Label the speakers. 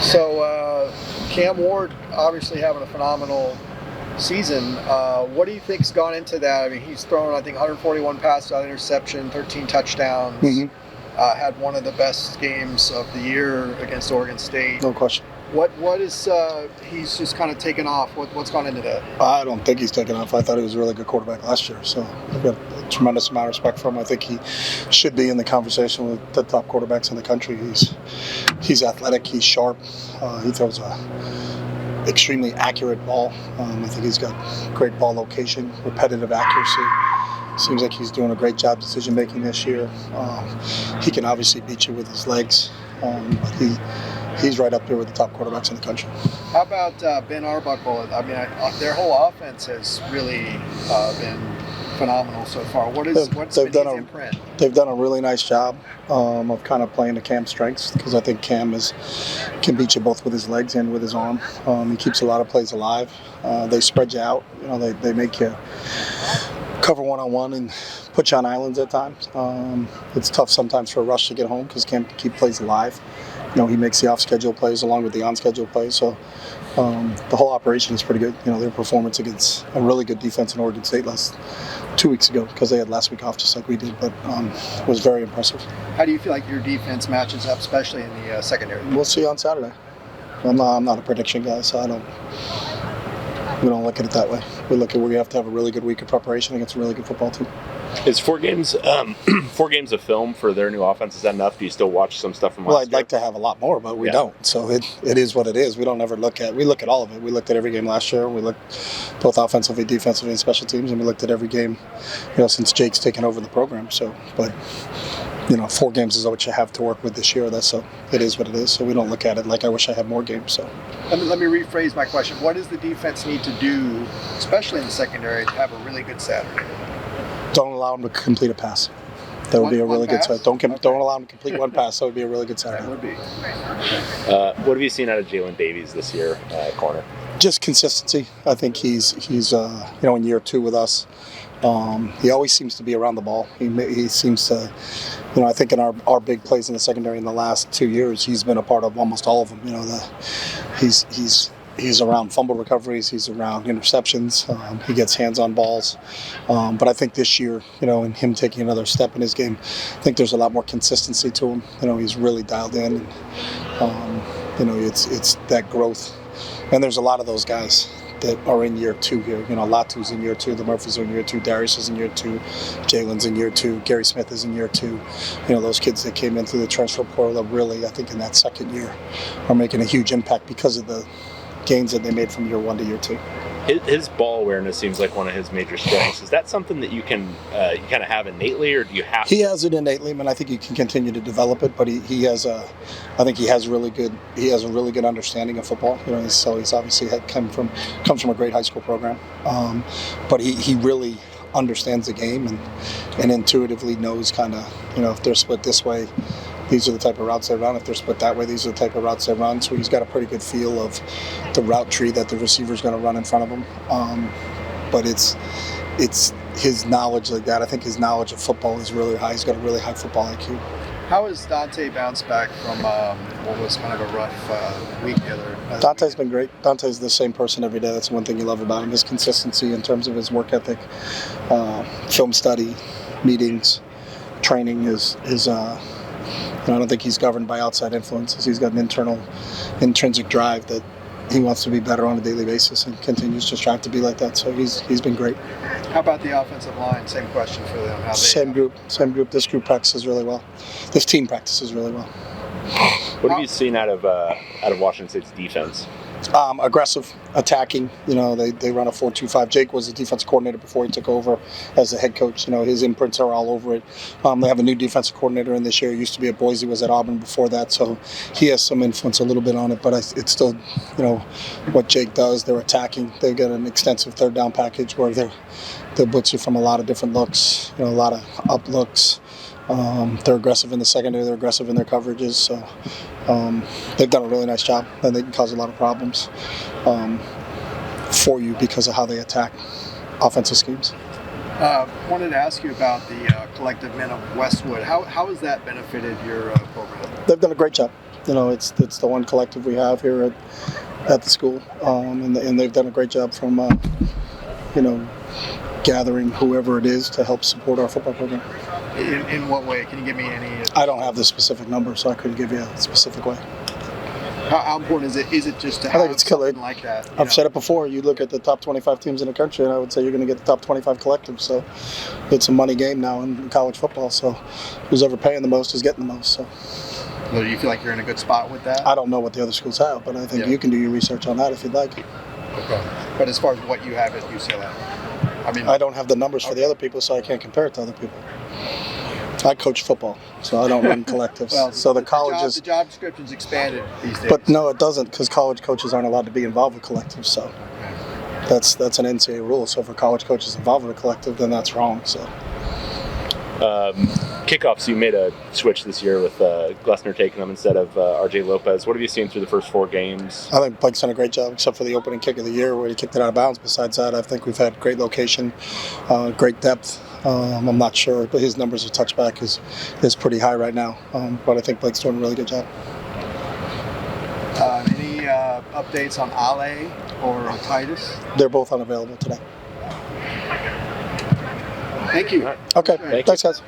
Speaker 1: So Cam Ward obviously having a phenomenal season. What do you think's gone into that? I mean, he's thrown, I think, 141 passes without interception, 13 touchdowns.
Speaker 2: Mm-hmm.
Speaker 1: Had one of the best games of the year against Oregon State.
Speaker 2: No question.
Speaker 1: What is he's just kind of taken off? What's gone into that?
Speaker 2: I don't think he's taken off. I thought he was a really good quarterback last year, so I've got a tremendous amount of respect for him. I think he should be in the conversation with the top quarterbacks in the country. He's athletic. He's sharp. He throws a extremely accurate ball. I think he's got great ball location, repetitive accuracy. Seems like he's doing a great job decision making this year. He can obviously beat you with his legs, but he's right up there with the top quarterbacks in the country.
Speaker 1: How about Ben Arbuckle? I mean, their whole offense has really been phenomenal so far. What's been his imprint?
Speaker 2: They've done a really nice job of kind of playing to Cam's strengths, because I think Cam can beat you both with his legs and with his arm. He keeps a lot of plays alive. They spread you out. They make you cover one-on-one and put you on islands at times. It's tough sometimes for a rush to get home because Cam can keep plays alive. He makes the off-schedule plays along with the on-schedule plays. So the whole operation is pretty good. Their performance against a really good defense in Oregon State 2 weeks ago, because they had last week off just like we did, but was very impressive.
Speaker 1: How do you feel like your defense matches up, especially in the secondary?
Speaker 2: We'll see on Saturday. I'm not a prediction guy, so we don't look at it that way. We look at where you have to have a really good week of preparation against a really good football team.
Speaker 3: Is 4 games of film for their new offense, is that enough? Do you still watch some stuff from last year?
Speaker 2: I'd like to have a lot more, but we don't. So it is what it is. We don't ever we look at all of it. We looked at every game last year. We looked both offensively, defensively, and special teams, and we looked at every game, since Jake's taken over the program. So, but 4 games is what you have to work with this year. It is what it is. So we don't look at it like I wish I had more games. So
Speaker 1: let me rephrase my question. What does the defense need to do, especially in the secondary, to have a really good Saturday?
Speaker 2: Don't allow him to complete a pass. That would be a really good Saturday. Don't allow him to complete one pass. That would be a really good Saturday.
Speaker 1: That would be.
Speaker 3: What have you seen out of Jalen Davies this year at corner?
Speaker 2: Just consistency. I think he's in year 2 with us. He always seems to be around the ball. He seems to, I think in our big plays in the secondary in the last 2 years, he's been a part of almost all of them. He's around fumble recoveries. He's around interceptions. He gets hands on balls. But I think this year, in him taking another step in his game, I think there's a lot more consistency to him. He's really dialed in. It's that growth. And there's a lot of those guys that are in year 2 here. Latu's in year 2, the Murphys are in year 2, Darius is in year 2, Jalen's in year 2, Gary Smith is in year 2. Those kids that came in through the transfer portal are really, I think, in that second year, are making a huge impact because of the gains that they made from year 1 to year 2.
Speaker 3: His ball awareness seems like one of his major strengths. Is that something that you kind of have innately, or do you have?
Speaker 2: He has it innately, and I think he can continue to develop it. But he has I think he has a really good understanding of football. So he's obviously comes from a great high school program, but he really understands the game and intuitively knows kind of if they're split this way, these are the type of routes they run. If they're split that way, these are the type of routes they run. So he's got a pretty good feel of the route tree that the receiver's going to run in front of him. But it's his knowledge like that. I think his knowledge of football is really high. He's got a really high football IQ.
Speaker 1: How has Dante bounced back from what was kind of a rough week the other?
Speaker 2: Dante's been great. Dante's the same person every day. That's one thing you love about him. His consistency in terms of his work ethic, film study, meetings, training is I don't think he's governed by outside influences. He's got an intrinsic drive that he wants to be better on a daily basis and continues to strive to be like that. So he's been great.
Speaker 1: How about the offensive line? Same question for them.
Speaker 2: Same group. This group practices really well. This team practices really well.
Speaker 3: What have you seen out of Washington State's defense?
Speaker 2: Aggressive, attacking. They run a 4-2-5. Jake was the defensive coordinator before he took over as the head coach. His imprints are all over it. They have a new defensive coordinator in this year. He used to be at Boise, was at Auburn before that, so he has some influence a little bit on it. But it's still, what Jake does. They're attacking. They've got an extensive third down package where they'll blitz you from a lot of different looks. A lot of up looks. They're aggressive in the secondary. They're aggressive in their coverages. So they've done a really nice job, and they can cause a lot of problems for you because of how they attack offensive schemes.
Speaker 1: Wanted to ask you about the collective men of Westwood. How has that benefited your program?
Speaker 2: They've done a great job. it's the one collective we have here at the school, and they've done a great job from gathering whoever it is to help support our football program.
Speaker 1: In what way? Can you give me any?
Speaker 2: I don't have the specific number, so I couldn't give you a specific way.
Speaker 1: How important is it? Is it just to
Speaker 2: I
Speaker 1: have
Speaker 2: think it's killer.
Speaker 1: something like that?
Speaker 2: I've said it before. You look at the top 25 teams in the country, and I would say you're going to get the top 25 collectives. So it's a money game now in college football. So who's ever paying the most is getting the most. So.
Speaker 1: Do you feel like you're in a good spot with that?
Speaker 2: I don't know what the other schools have, but I think you can do your research on that if you'd like.
Speaker 1: Okay. But as far as what you have at UCLA,
Speaker 2: I don't have the numbers for the other people, so I can't compare it to other people. I coach football, so I don't run collectives.
Speaker 1: Well,
Speaker 2: so the colleges,
Speaker 1: the job description's expanded these days.
Speaker 2: But no, it doesn't, because college coaches aren't allowed to be involved with collectives. So that's an NCAA rule. So if a college coach is involved with a collective, then that's wrong. So.
Speaker 3: Kickoffs, you made a switch this year with Glessner taking them instead of RJ Lopez. What have you seen through the first 4 games?
Speaker 2: I think Blake's done a great job, except for the opening kick of the year where he kicked it out of bounds. Besides that, I think we've had great location, great depth. I'm not sure, but his numbers of touchback is pretty high right now. But I think Blake's doing a really good job.
Speaker 1: Any updates on Ale or Titus?
Speaker 2: They're both unavailable today.
Speaker 1: Thank you.
Speaker 2: Okay, thanks guys.